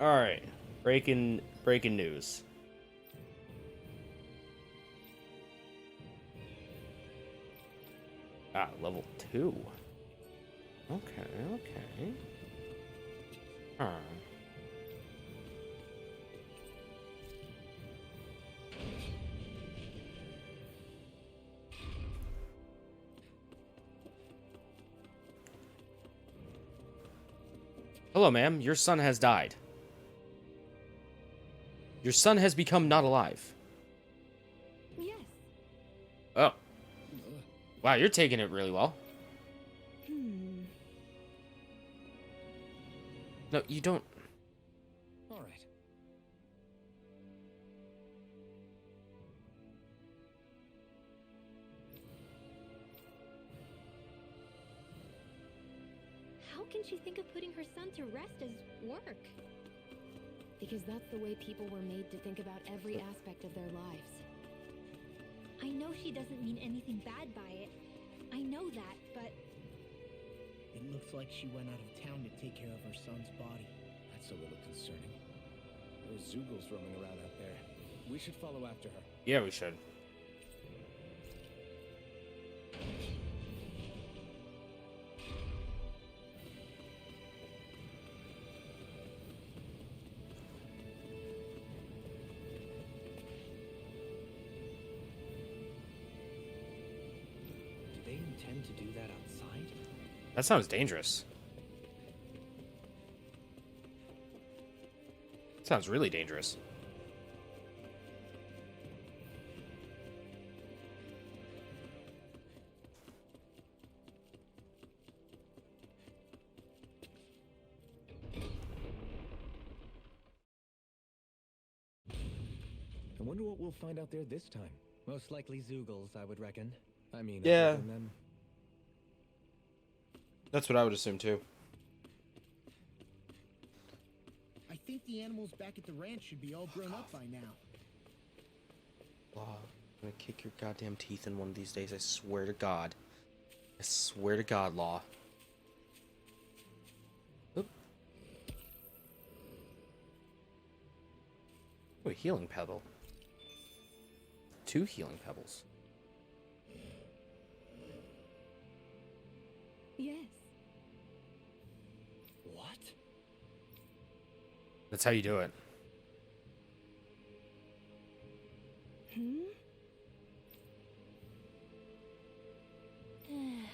All right, breaking news. Ah, level 2. Okay, okay. Huh. Hello, ma'am. Your son has died. Your son has become not alive. Yes. Oh. Wow, you're taking it really well. Hmm. No, you don't. All right. How can she think of putting her son to rest as work? Because that's the way people were made to think about every aspect of their lives. I know she doesn't mean anything bad by it. I know that, but... It looks like she went out of town to take care of her son's body. That's a little concerning. There's Zoogles roaming around out there. We should follow after her. Yeah, we should. Do they intend to do that outside? That sounds dangerous. Sounds really dangerous. I wonder what we'll find out there this time. Most likely Zoogles, I would reckon. I mean, Yeah. other than them. That's what I would assume too. I think the animals back at the ranch should be all grown up by now. Law, I'm gonna kick your goddamn teeth in one of these days. I swear to God. I swear to God, Law. Oop. Ooh, a healing pebble. 2 healing pebbles. Yes. What? That's how you do it. Hmm? Hmm.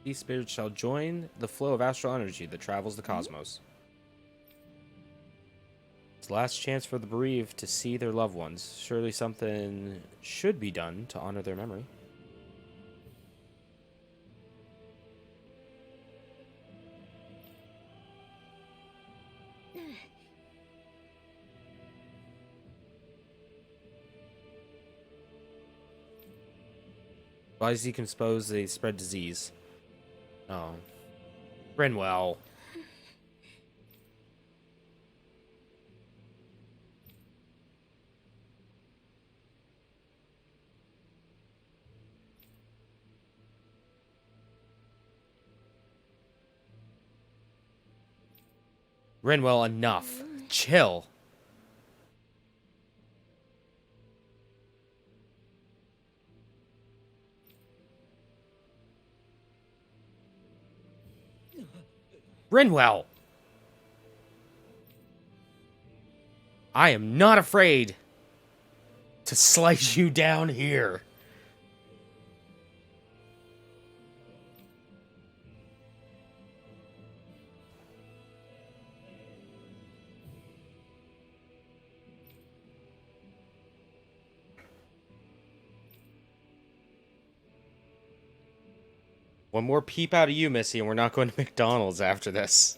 These spirits shall join the flow of astral energy that travels the cosmos. It's the last chance for the bereaved to see their loved ones. Surely something should be done to honor their memory. Why is he composed they spread disease? Oh. Rinwell. Rinwell, enough. Chill. Rinwell! I am not afraid to slice you down here. One more peep out of you, Missy, and we're not going to McDonald's after this.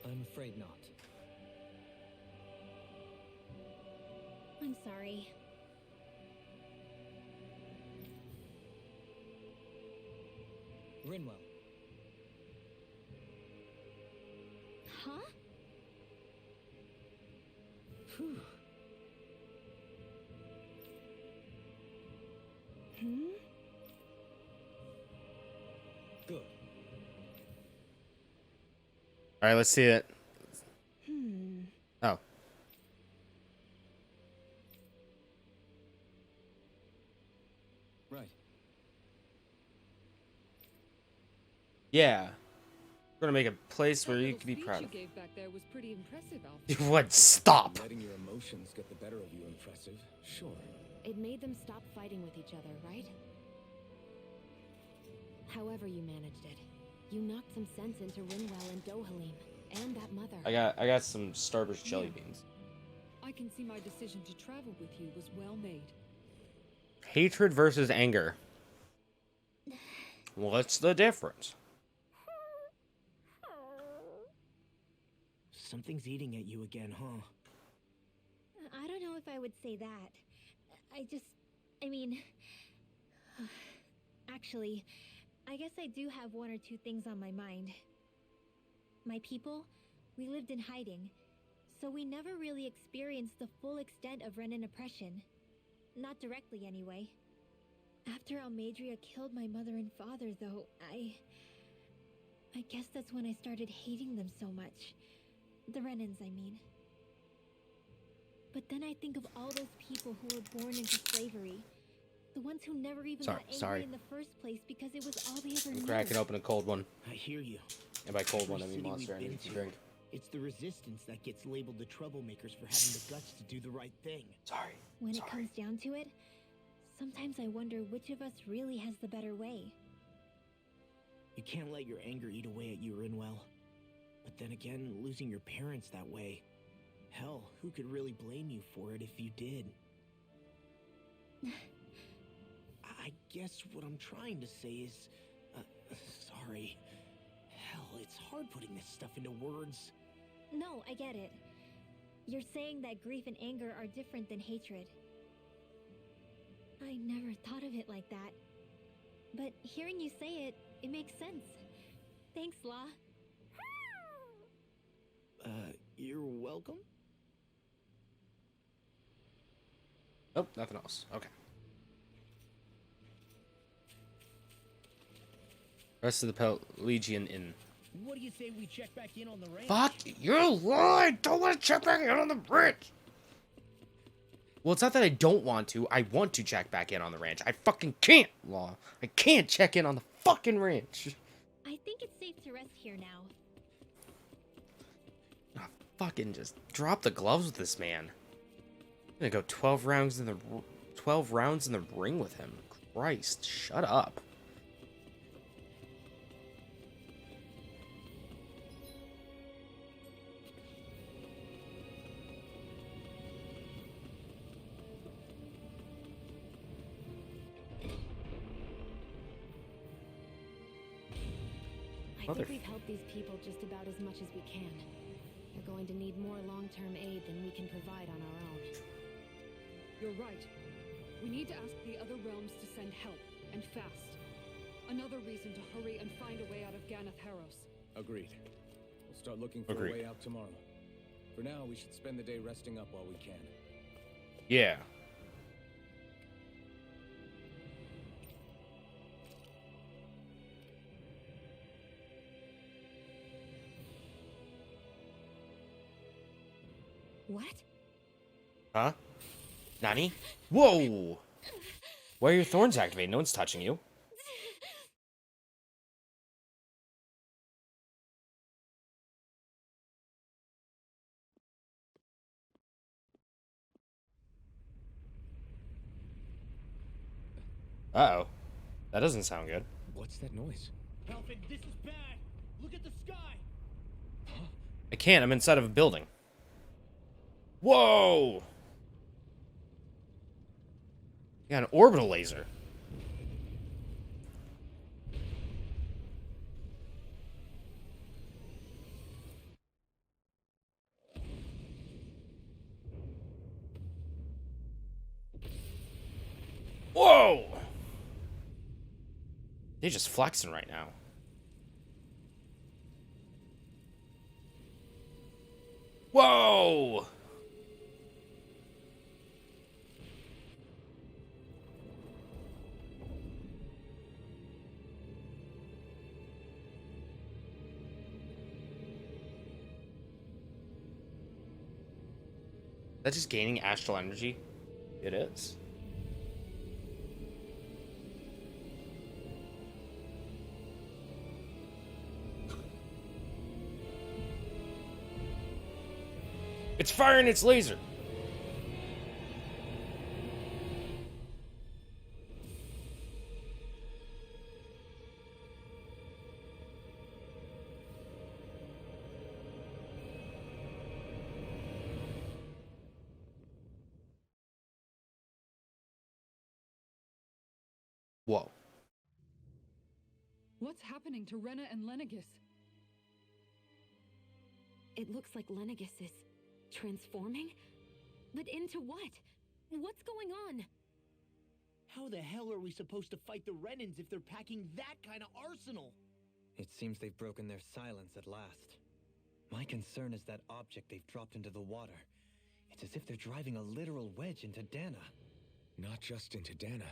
I'm afraid not. I'm sorry. Rinwell. Huh? Phew. Hmm? Good. All right, let's see it. Hmm. Oh. Right. Yeah. We're gonna make a place where That you little can be speech proud you of. gave back there was pretty impressive, Alfred. What? Stop. Letting your emotions get the better of you impressive. Sure. It made them stop fighting with each other, right? However you managed it, you knocked some sense into Rinwell and Dohalim, and that mother. I got some Starburst jelly beans. I can see my decision to travel with you was well made. Hatred versus anger. What's the difference? Something's eating at you again, huh? I don't know if I would say that. I mean... Actually, I guess I do have one or two things on my mind. My people, we lived in hiding, so we never really experienced the full extent of Renan oppression. Not directly, anyway. After Almadria killed my mother and father, though, I guess that's when I started hating them so much. The Renans, I mean. But then I think of all those people who were born into slavery. The ones who never even got angry in the first place because it was all they ever knew. I'm cracking open a cold one. I hear you. And by cold Every one, I mean city monster we've energy been to, drink. It's the resistance that gets labeled the troublemakers for having the guts to do the right thing. Sorry. When it comes down to it, sometimes I wonder which of us really has the better way. You can't let your anger eat away at you, Rinwell. But then again, losing your parents that way... Hell, who could really blame you for it if you did? I guess what I'm trying to say is... sorry. Hell, it's hard putting this stuff into words. No, I get it. You're saying that grief and anger are different than hatred. I never thought of it like that. But hearing you say it, it makes sense. Thanks, La. You're welcome? Oh, nothing else. Okay. Rest of the Legion in. What do you say we check back in on the ranch? Fuck, you lied! Don't want to check back in on the ranch! Well, it's not that I don't want to. I want to check back in on the ranch. I fucking can't, Law. I can't check in on the fucking ranch. I think it's safe to rest here now. Oh, fucking just drop the gloves with this man. I'm gonna go 12 rounds in the ring with him. Christ, shut up. I think we've helped these people just about as much as we can. They're going to need more long-term aid than we can provide on our own. You're right. We need to ask the other realms to send help, and fast. Another reason to hurry and find a way out of Ganath Haros. Agreed. We'll start looking for a way out tomorrow. For now, we should spend the day resting up while we can. Yeah. What? Huh? Nani? Whoa! Why are your thorns activated? No one's touching you. Uh-oh. That doesn't sound good. What's that noise? Alfred, this is bad! Look at the sky! I can't. I'm inside of a building. Whoa! You got an orbital laser. Whoa! They're just flexing right now. Whoa! That's just gaining astral energy? It is. It's firing its laser. Whoa. What's happening to Rena and Lenegis? It looks like Lenegis is transforming? But into what? What's going on? How the hell are we supposed to fight the Renans if they're packing that kind of arsenal? It seems they've broken their silence at last. My concern is that object they've dropped into the water. It's as if they're driving a literal wedge into Dana. Not just into Dana,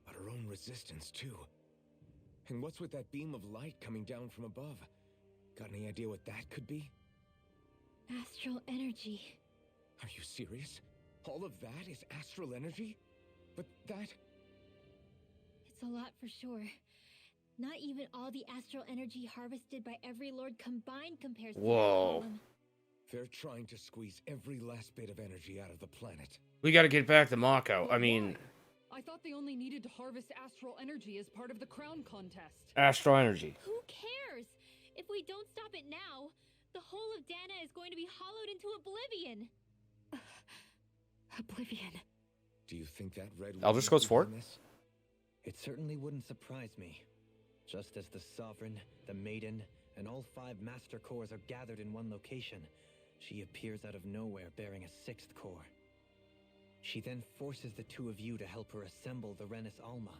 but her own resistance, too. And what's with that beam of light coming down from above? Got any idea what that could be? Astral energy. Are you serious? All of that is astral energy? But that... It's a lot for sure. Not even all the astral energy harvested by every lord combined compares to that Whoa. column. They're trying to squeeze every last bit of energy out of the planet. We gotta get back to Mako. I mean, I thought they only needed to harvest astral energy as part of the crown contest. astral energy. Who cares? If we don't stop it now, the whole of Dana is going to be hollowed into oblivion. Oblivion. Do you think that red... Eldritch goes for it? It certainly wouldn't surprise me. Just as the Sovereign, the Maiden, and all 5 Master Cores are gathered in one location, she appears out of nowhere bearing a 6th core. She then forces the 2 of you to help her assemble the Renis Alma.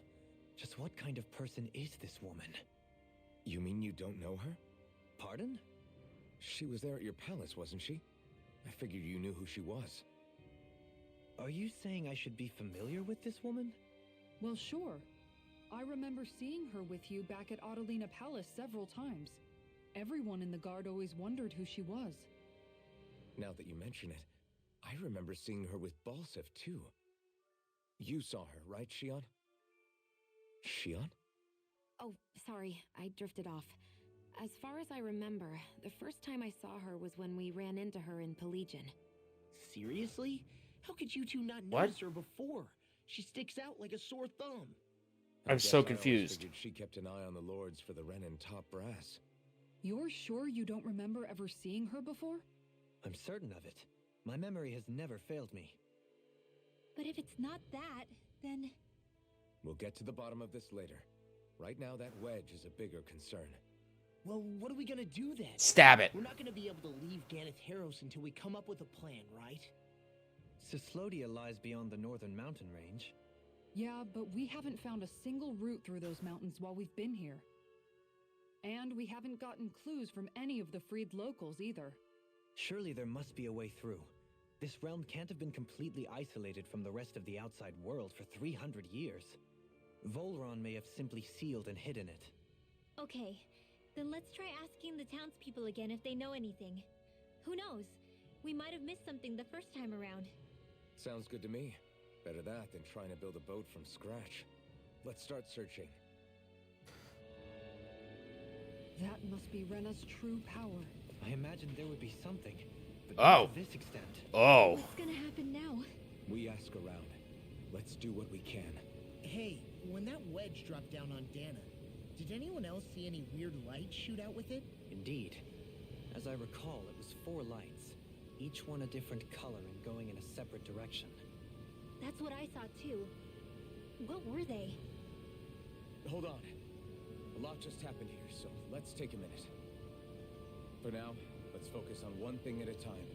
Just what kind of person is this woman? You mean you don't know her? Pardon? She was there at your palace, wasn't she? I figured you knew who she was. Are you saying I should be familiar with this woman? Well, sure. I remember seeing her with you back at Adelina Palace several times. Everyone in the guard always wondered who she was. Now that you mention it, I remember seeing her with Balsif, too. You saw her, right, Shion? Shion? Oh, sorry, I drifted off. As far as I remember, the first time I saw her was when we ran into her in Pelagian. Seriously? How could you two not What? notice her before? She sticks out like a sore thumb. I'm I so guess I always confused. figured she kept an eye on the lords for the Renin top brass. You're sure you don't remember ever seeing her before? I'm certain of it. My memory has never failed me. But if it's not that, then... We'll get to the bottom of this later. Right now, that wedge is a bigger concern. Well, what are we gonna do then? Stab it. We're not gonna be able to leave Ganatheros until we come up with a plan, right? Cislodia lies beyond the northern mountain range. Yeah, but we haven't found a single route through those mountains while we've been here. And we haven't gotten clues from any of the freed locals either. Surely there must be a way through. This realm can't have been completely isolated from the rest of the outside world for 300 years. Volron may have simply sealed and hidden it. Okay, then let's try asking the townspeople again if they know anything. Who knows? We might have missed something the first time around. Sounds good to me. Better that than trying to build a boat from scratch. Let's start searching. That must be Rena's true power. I imagined there would be something, but Oh. not to this extent. Oh. What's gonna happen now? We ask around. Let's do what we can. Hey, when that wedge dropped down on Dana, did anyone else see any weird light shoot out with it? Indeed. As I recall, it was 4 lights, each one a different color and going in a separate direction. That's what I saw too. What were they? Hold on. A lot just happened here, so let's take a minute. For now, let's focus on one thing at a time.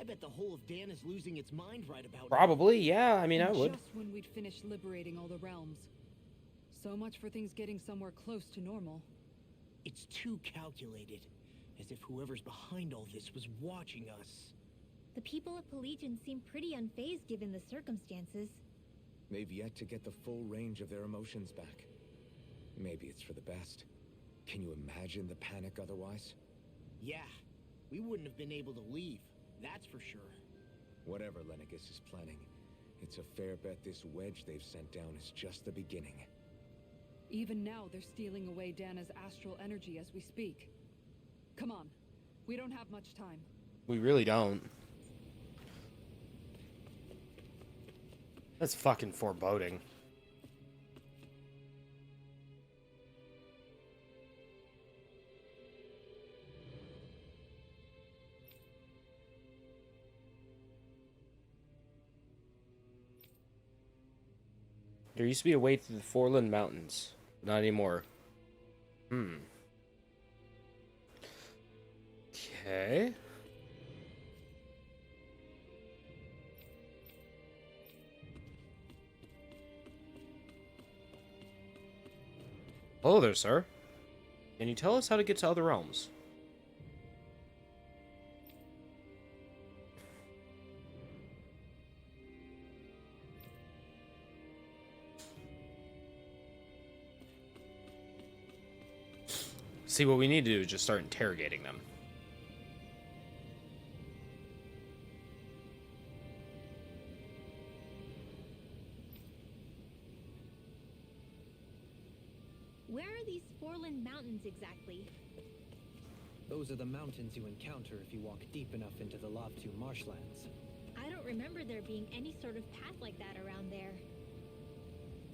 I bet the whole of Dan is losing its mind right about now. Probably, yeah. I mean, I would. Just when we'd finished liberating all the realms. So much for things getting somewhere close to normal. It's too calculated. As if whoever's behind all this was watching us. The people of Pelegion seem pretty unfazed given the circumstances. They've yet to get the full range of their emotions back. Maybe it's for the best. Can you imagine the panic otherwise? Yeah, we wouldn't have been able to leave. That's for sure. Whatever Lennigus is planning, it's a fair bet this wedge they've sent down is just the beginning. Even now, they're stealing away Dana's astral energy as we speak. Come on. We don't have much time. We really don't. That's fucking foreboding. There used to be a way through the Foreland Mountains. Not anymore. Okay. Hello there, sir. Can you tell us how to get to other realms? See, what we need to do is just start interrogating them. Where are these Foreland Mountains exactly? Those are the mountains you encounter if you walk deep enough into the Lavtu marshlands. I don't remember there being any sort of path like that around there.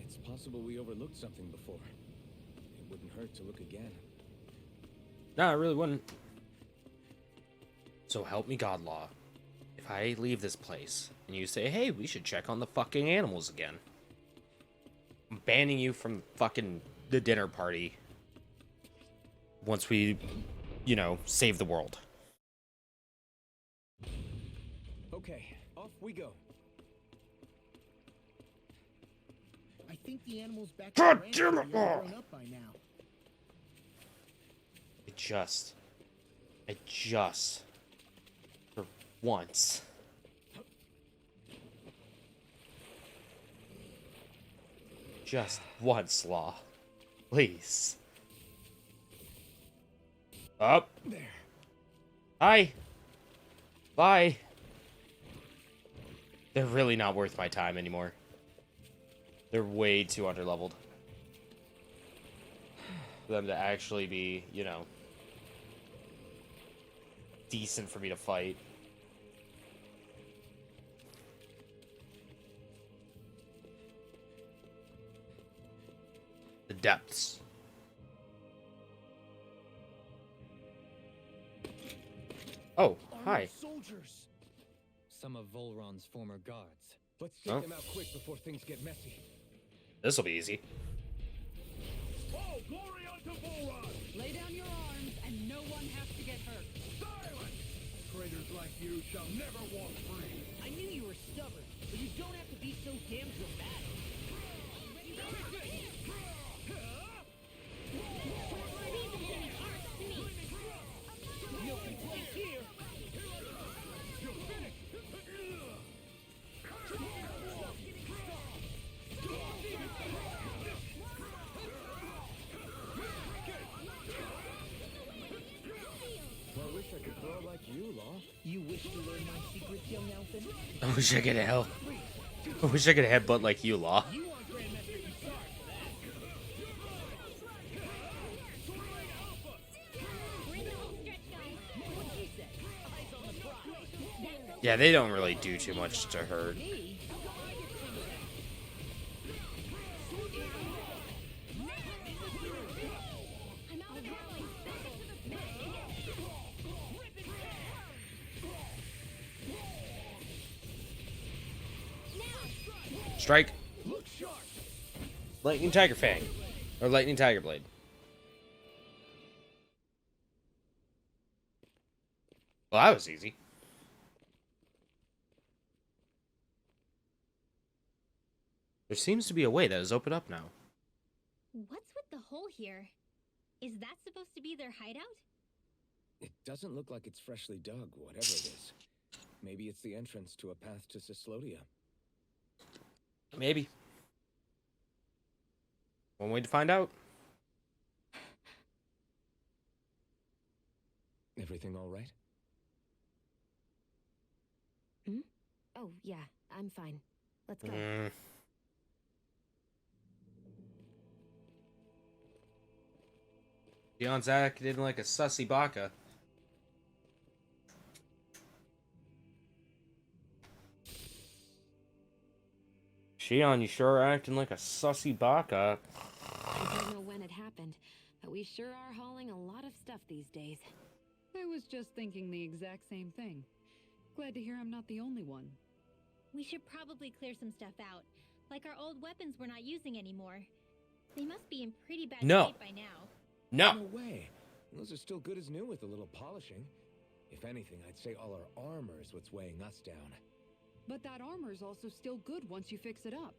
It's possible we overlooked something before. It wouldn't hurt to look again. No, I really wouldn't. So help me God Law. If I leave this place and you say, hey, we should check on the fucking animals again, I'm banning you from fucking the dinner party once we, you know, save the world. Okay, off we go. I think the animals back God at the damn ranch it, are all Law. grown up by now. I just, for once, just once, Law, please. Up. There. Hi. Bye. They're really not worth my time anymore. They're way too underleveled for them to actually be, you know, decent for me to fight. The depths. Oh, hi. Soldiers. Some of Volron's former guards. Let's take Oh. them out quick before things get messy. This'll be easy. All glory unto Volron! Lay down your arms, and no one has to get hurt. Silence! Traitors like you shall never walk free. I knew you were stubborn, but you don't have to be so damn dramatic. No complaints here. I wish I could throw like you, Law. You wish to learn my secrets, young Elfin? I wish I could help. I wish I could headbutt like you, Law. You want Grandmaster Isar for that. We're in the home stretch, guys. What'd she say? Eyes on the prize. Yeah, they don't really do too much to hurt. Me? I'm out of rallies. Strike. Lightning Tiger Fang. Or Lightning Tiger Blade. Well, that was easy. There seems to be a way that is opened up now. What's with the hole here? Is that supposed to be their hideout? It doesn't look like it's freshly dug, whatever it is. Maybe it's the entrance to a path to Cyslodia. Maybe. One way to find out. Everything all right? Hmm? Oh, yeah, I'm fine. Let's go. Dion's acting like a sussy baka. Shion, you sure are acting like a sussy baka. I don't know when it happened, but we sure are hauling a lot of stuff these days. I was just thinking the exact same thing. Glad to hear I'm not the only one. We should probably clear some stuff out, like our old weapons we're not using anymore. They must be in pretty bad shape by now. No. No way. Those are still good as new with a little polishing. If anything, I'd say all our armor is what's weighing us down. But that armor's also still good once you fix it up.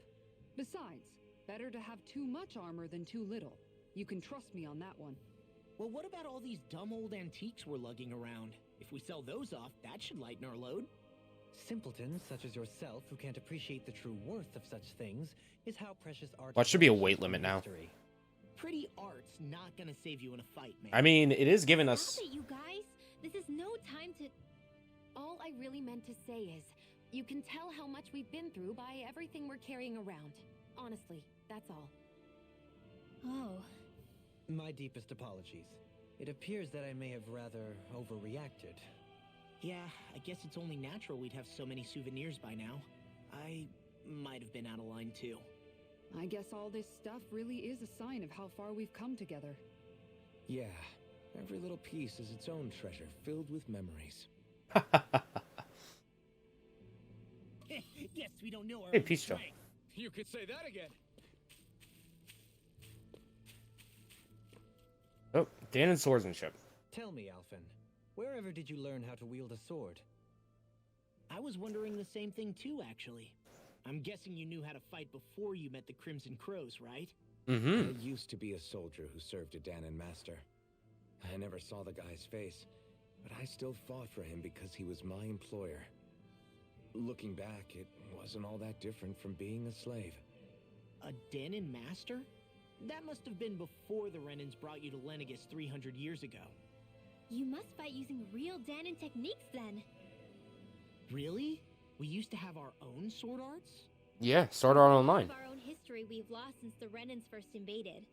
Besides, better to have too much armor than too little. You can trust me on that one. Well, what about all these dumb old antiques we're lugging around? If we sell those off, that should lighten our load. Simpletons such as yourself who can't appreciate the true worth of such things is how precious art. What should be a weight limit now? Pretty art's not gonna save you in a fight, man. I mean, it is giving us. Stop it, you guys. This is no time to. All I really meant to say is, you can tell how much we've been through by everything we're carrying around. Honestly, that's all. Oh. My deepest apologies. It appears that I may have rather overreacted. Yeah, I guess it's only natural we'd have so many souvenirs by now. I might have been out of line too. I guess all this stuff really is a sign of how far we've come together. Yeah, every little piece is its own treasure, filled with memories. Guess we don't know our Hey, own Peach Joe. strength. You could say that again. Oh, Dan and swordsmanship. Tell me, Alphen, wherever did you learn how to wield a sword? I was wondering the same thing too, actually. I'm guessing you knew how to fight before you met the Crimson Crows, right? Mm-hmm. I used to be a soldier who served a Danon master. I never saw the guy's face, but I still fought for him because he was my employer. Looking back, it wasn't all that different from being a slave. A Danon master? That must have been before the Renans brought you to Lenegis 300 years ago. You must fight using real Danon techniques then. Really? We used to have our own sword arts? Yeah, Sword Art Online. Of our own history we've lost since the Renans first invaded.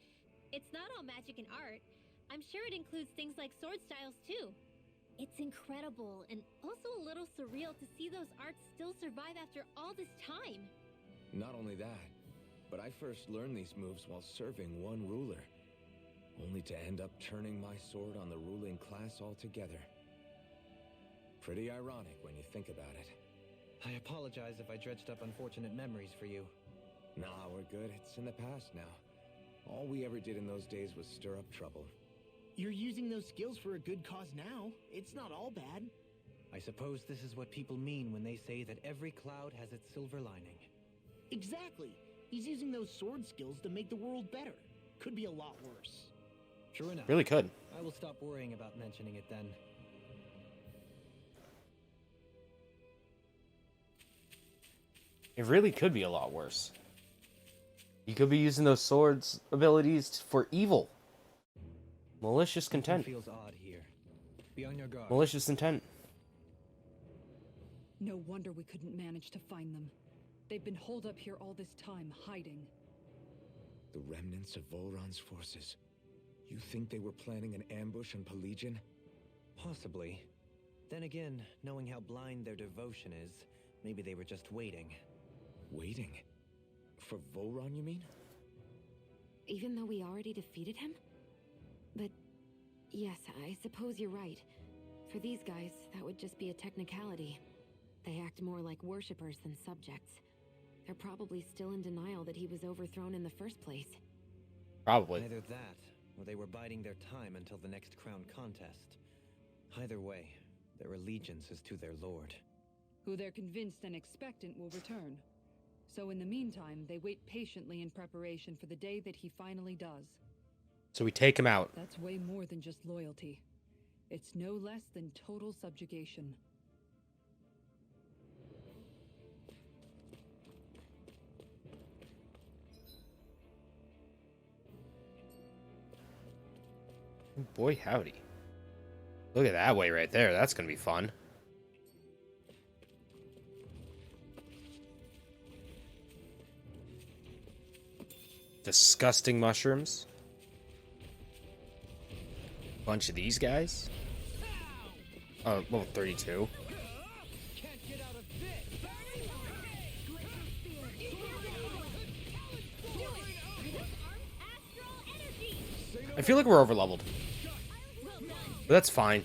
It's not all magic and art. I'm sure it includes things like sword styles too. It's incredible and also a little surreal to see those arts still survive after all this time. Not only that, but I first learned these moves while serving one ruler, only to end up turning my sword on the ruling class altogether. Pretty ironic when you think about it. I apologize if I dredged up unfortunate memories for you. Nah, we're good. It's in the past now. All we ever did in those days was stir up trouble. You're using those skills for a good cause now. It's not all bad. I suppose this is what people mean when they say that every cloud has its silver lining. Exactly. He's using those sword skills to make the world better. Could be a lot worse. True enough. Really could. I will stop worrying about mentioning it then. It really could be a lot worse. You could be using those swords abilities for evil. Malicious content. Feels odd here. Be on your guard. Malicious intent. No wonder we couldn't manage to find them. They've been holed up here all this time, hiding. The remnants of Volron's forces. You think they were planning an ambush on Pelegion? Possibly. Then again, knowing how blind their devotion is, maybe they were just waiting. Waiting? For Volron, you mean? Even though we already defeated him? But yes, I suppose you're right. For these guys, that would just be a technicality. They act more like worshippers than subjects. They're probably still in denial that he was overthrown in the first place. Probably. Either that, or they were biding their time until the next crown contest. Either way, their allegiance is to their lord. Who they're convinced and expectant will return. So in the meantime, they wait patiently in preparation for the day that he finally does. So we take him out. That's way more than just loyalty. It's no less than total subjugation. Boy, howdy. Look at that way right there. That's going to be fun. Disgusting mushrooms. Bunch of these guys. Oh, level 32. Can't get out of this. I feel like we're over leveled. But that's fine.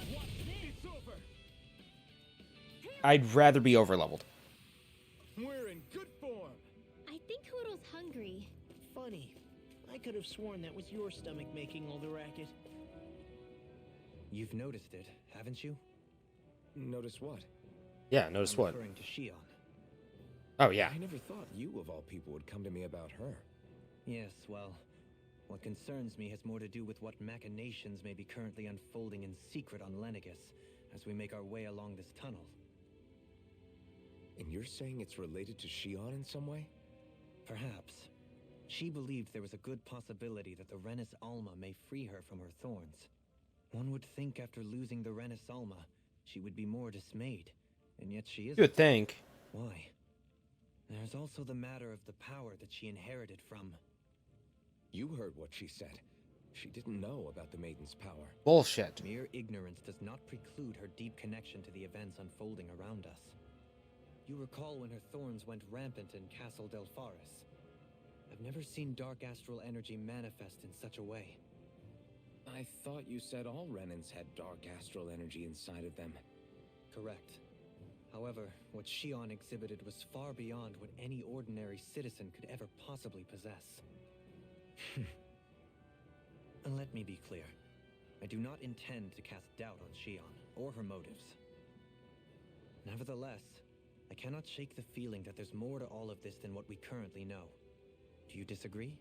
It's over. I'd rather be over leveled. We're in good form. I think Hoodle's hungry. Funny. I could have sworn that was your stomach making all the racket. You've noticed it, haven't you? Notice what? Yeah, notice I'm what? referring to Shion. Oh, yeah. I never thought you, of all people, would come to me about her. Yes, well, what concerns me has more to do with what machinations may be currently unfolding in secret on Lenegus as we make our way along this tunnel. And you're saying it's related to Shion in some way? Perhaps. She believed there was a good possibility that the Renis Alma may free her from her thorns. One would think after losing the Renis Alma, she would be more dismayed, and yet she isn't. You would think. Why? There's also the matter of the power that she inherited from... You heard what she said. She didn't know about the Maiden's power. Bullshit. Mere ignorance does not preclude her deep connection to the events unfolding around us. You recall when her thorns went rampant in Castle Delpharis. I've never seen dark astral energy manifest in such a way. I thought you said all Renans had dark astral energy inside of them. Correct. However, what Shion exhibited was far beyond what any ordinary citizen could ever possibly possess. And let me be clear. I do not intend to cast doubt on Shion or her motives. Nevertheless, I cannot shake the feeling that there's more to all of this than what we currently know. Do you disagree?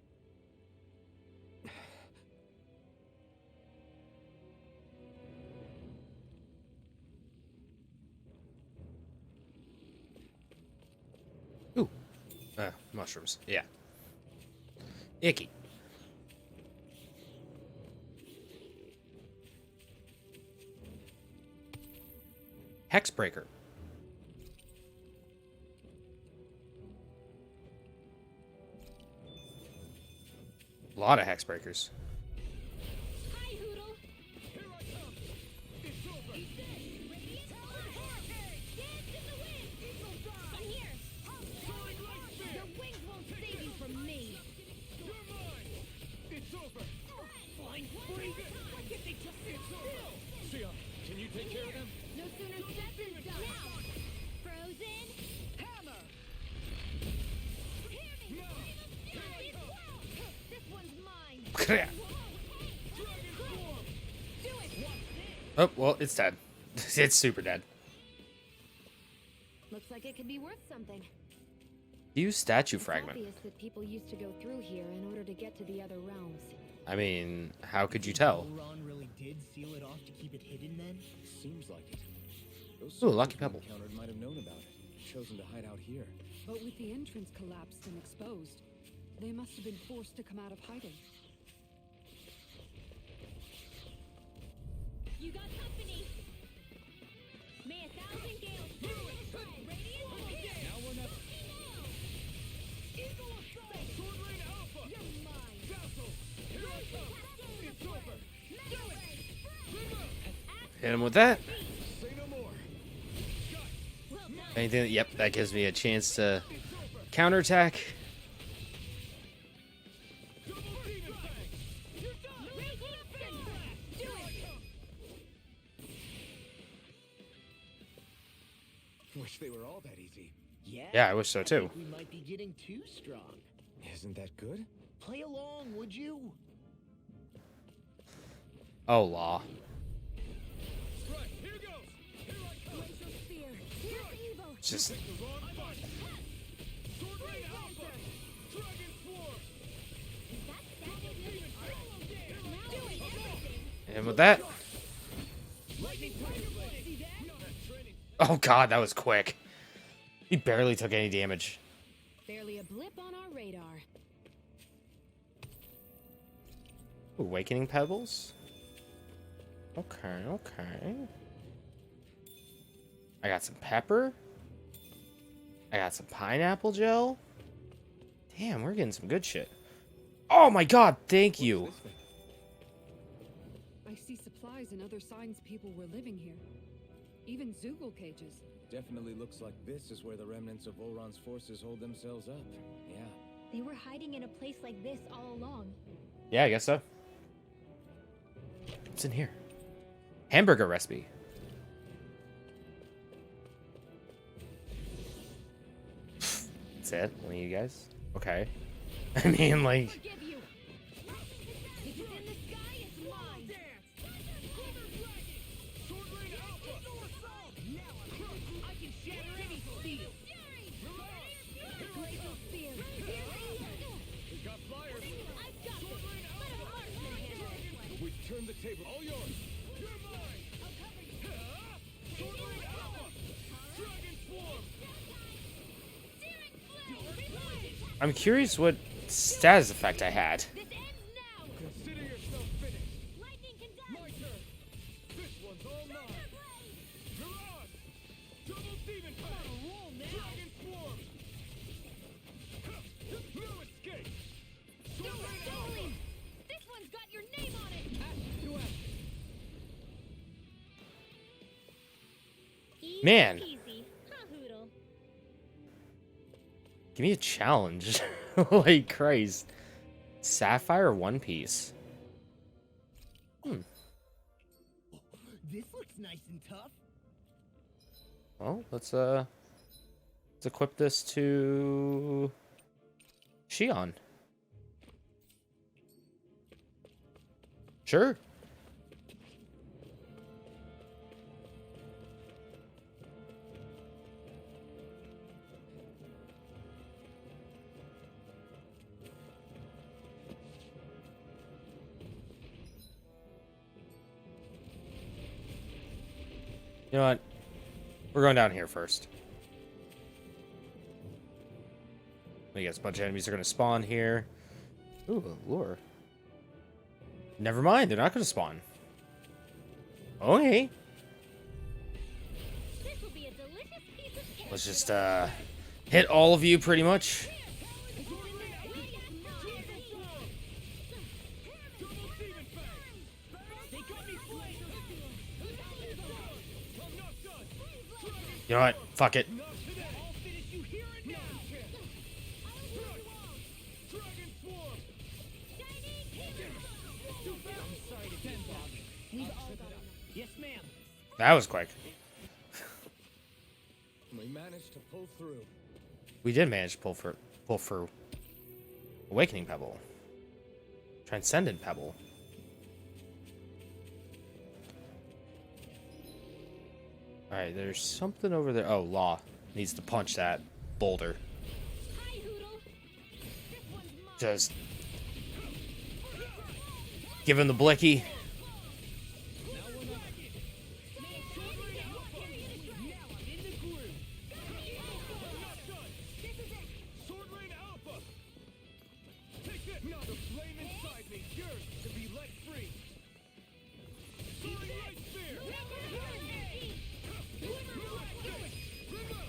Ooh. Mushrooms. Yeah. Icky. Hexbreaker. A lot of hexbreakers. Hi, Hoodle. Here I come. It's over. Eat this. Radiant hurricane. Dance in the wind. I'm here. Soaring light speed. Your wings won't save you from me. You're mine. It's over. Fine. Breathe it. Why can't they just sit still? Sia, can you take care of them? No sooner said than done. Now. Frozen. Hammer. Hear me. No. Here I It's come. well. This one's mine. Look at that. Dragon form. Do it. Oh, well, it's dead. It's super dead. Looks like it could be worth something. Use statue It's fragment. obvious that people used to go through here in order to get to the other realms. I mean, how could you tell? Ron really did seal it off to keep it hidden then? Seems like it. Those Ooh, soldiers lucky we pebble. encountered might have known about it. Chosen to hide out here. But with the entrance collapsed and exposed, they must have been forced to come out of hiding. You got company. May 1,000 gales radiant Now we're not. Eagle assault. Sword Rain Alpha. You're mine. Vassal. Here I come. It's over. Hit him with that. Say no more. Well done. Anything? Yep, that gives me a chance to counterattack. Double demon fang. You're done. Radiant fang. Do it. Wish they were all that easy. Yeah, I wish so too. think we might be getting too strong. Isn't that good? Play along, would you? Oh, law. Right, here goes. Here I come. Laser spear. Here's evil. Just The wrong button. And with that. Oh god, that was quick. He barely took any damage. Barely a blip on our radar. Awakening pebbles? Okay, okay. I got some pepper. I got some pineapple gel. Damn, we're getting some good shit. Oh my god, thank you. I see supplies and other signs people were living here. Even Zoogle cages. Definitely looks like this is where the remnants of Oron's forces hold themselves up. Yeah. They were hiding in a place like this all along. Yeah, I guess so. What's in here? Hamburger recipe. That's it? One of you guys? Okay. I mean, like... Forgive you. If it's in the sky, it's mine. I can shatter any steel. Glacial spear. We got flyers. I've got this. Let a marksman handle it. We turned the table. All yours. You're mine. I'll cover you. Sword Rain Alpha. Dragon Swarm. I'm curious what status effect I had. This ends now. Consider yourself finished. Lightning can My turn. This one's all mine. Mirage. Double Demon Fang. Dragon Swarm. No escape. Sword Rain Alpha. This one's got your name on it. Easy Man. peasy. Huh, Hoodle? Give me a challenge. Like Christ. Sapphire One Piece. This looks nice and tough. Well, let's equip this to Shion. Sure. You know what? We're going down here first. I guess a bunch of enemies are going to spawn here. Ooh, lure. Never mind, they're not going to spawn. Okay. This will be a delicious piece of cake. Let's just, hit all of you pretty much. You know what? Fuck it. Yes, ma'am. That was quick. We managed to pull through. We did manage to pull through. Awakening Pebble. Transcendent Pebble. Alright, there's something over there. Oh, Law needs to punch that boulder. Hi, Hoodle. This one's mine. Just give him the blicky. Sword Rain Alpha. Take this. Now the flame inside me yearns to be let free. Soaring Light Spear.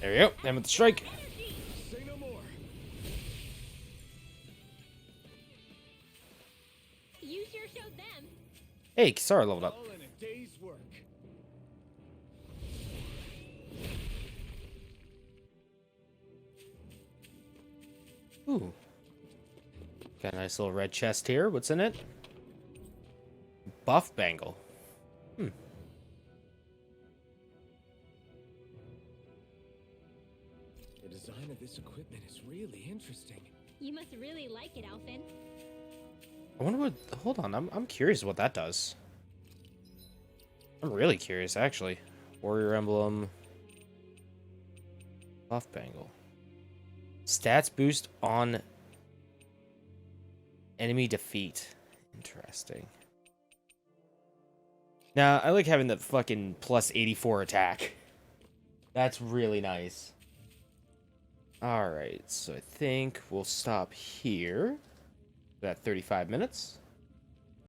There we go. And with the strike. Say no more. You sure showed them. Hey, Kisara leveled up. All in a day's work. Ooh. Got a nice little red chest here. What's in it? Buff bangle. The design of this equipment is really interesting. You must really like it, Alphen. I wonder what... Hold on. I'm curious what that does. I'm really curious, actually. Warrior emblem. Buff bangle. Stats boost on enemy defeat. Interesting. Now, I like having the fucking plus 84 attack. That's really nice. Alright, so I think we'll stop here. About 35 minutes.